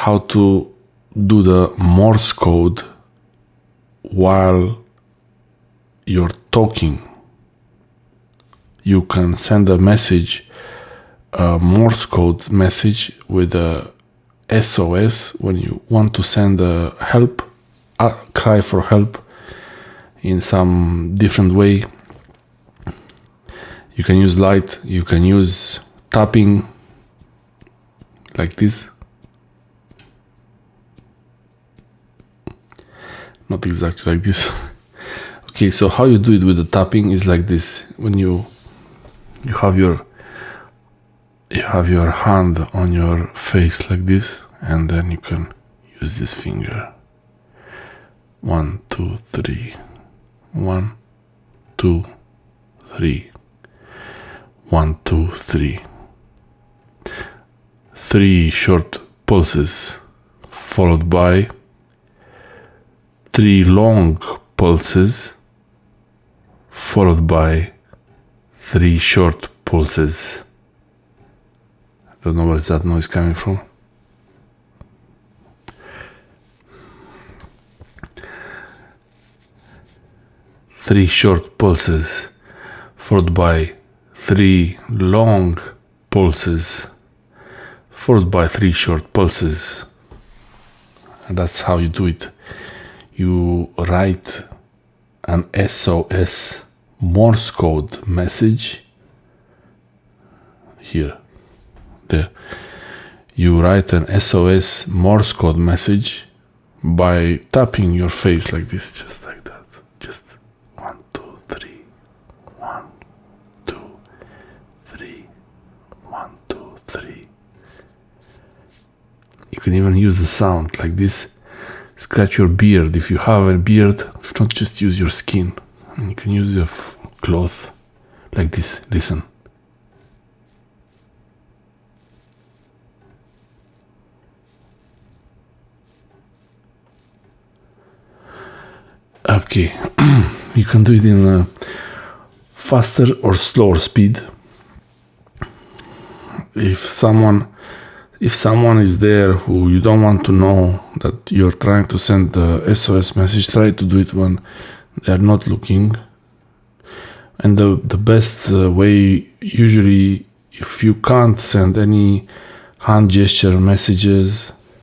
how to do the Morse code while you're talking. You can send a message, a Morse code message with a SOS when you want to send a help, a cry for help in some different way. You can use light, you can use tapping like this. Not exactly like this. Okay, so how you do it with the tapping is like this. When you have your hand on your face like this, and then you can use this finger. 1, 2, 3. 1, 2, 3. 1, 2, 3. 3 short pulses followed by 3 long pulses followed by 3 short pulses. I don't know where's that noise coming from. Three short pulses followed by 3 long pulses followed by 3 short pulses. And that's how you do it. You write an SOS Morse code message here, there. You write an SOS Morse code message by tapping your face like this, just like that. Just 1, 2, 3. 1, 2, 3. 1, 2, 3. You can even use the sound like this. Scratch your beard if you have a beard. If not, just use your skin. And you can use your cloth like this. Listen. Okay, you can do it in a faster or slower speed. If someone is there who you don't want to know that you're trying to send the SOS message, try to do it when they're not looking. And the best way, usually, if you can't send any hand gesture messages,